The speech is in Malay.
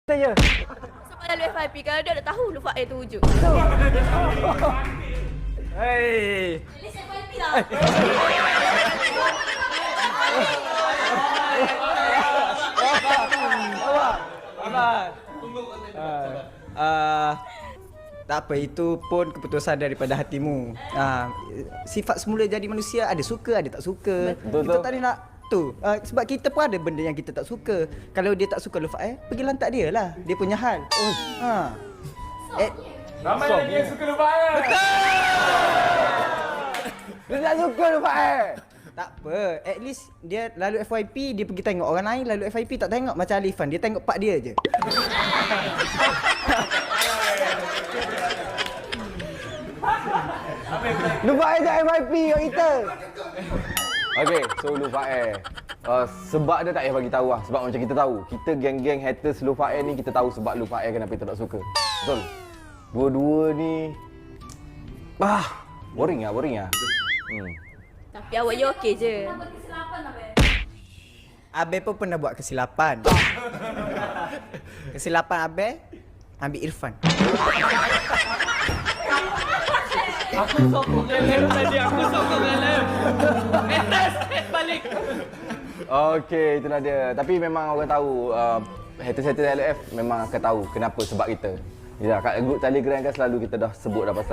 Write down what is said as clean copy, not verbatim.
Saya. Sampai lalu FIP kalau dia dah tahu Lufa A tu wujud. Hei. At least FIP lah. Tak apa, itu pun keputusan daripada hatimu. Sifat semula jadi manusia, ada suka, ada tak suka. Betul. Kita tak ada nak tu. Sebab kita pun ada benda yang kita tak suka. Kalau dia tak suka Lufa, pergi lantak dia lah. Dia punya hal. Ramai lagi yang suka Lufa A. Dia tak suka Lufa. Tak apa, at least dia lalu FYP, dia pergi tengok orang lain, lalu FYP tak tengok macam Alifan, dia tengok pak dia je. Lufa A tak FYP kat kita. Okey, so Lufa A. Sebab dia tak payah bagi tahu lah. Sebab macam kita tahu, kita geng-geng haters Lufa A ni, kita tahu sebab Lufa A kenapa kita tak suka. Betul? Dua-dua ni boring lah. Tapi awak you okey je. Abe pun pernah buat kesilapan. Kesilapan Abe ambil Irfan. Aku sokong lem tadi, aku sokong lem. Atas, balik. Okey, itulah dia. Tapi memang orang tahu haters-haters LF memang akan tahu kenapa sebab kita. Ya, kat grup Telegram kan selalu kita dah sebut dah pasal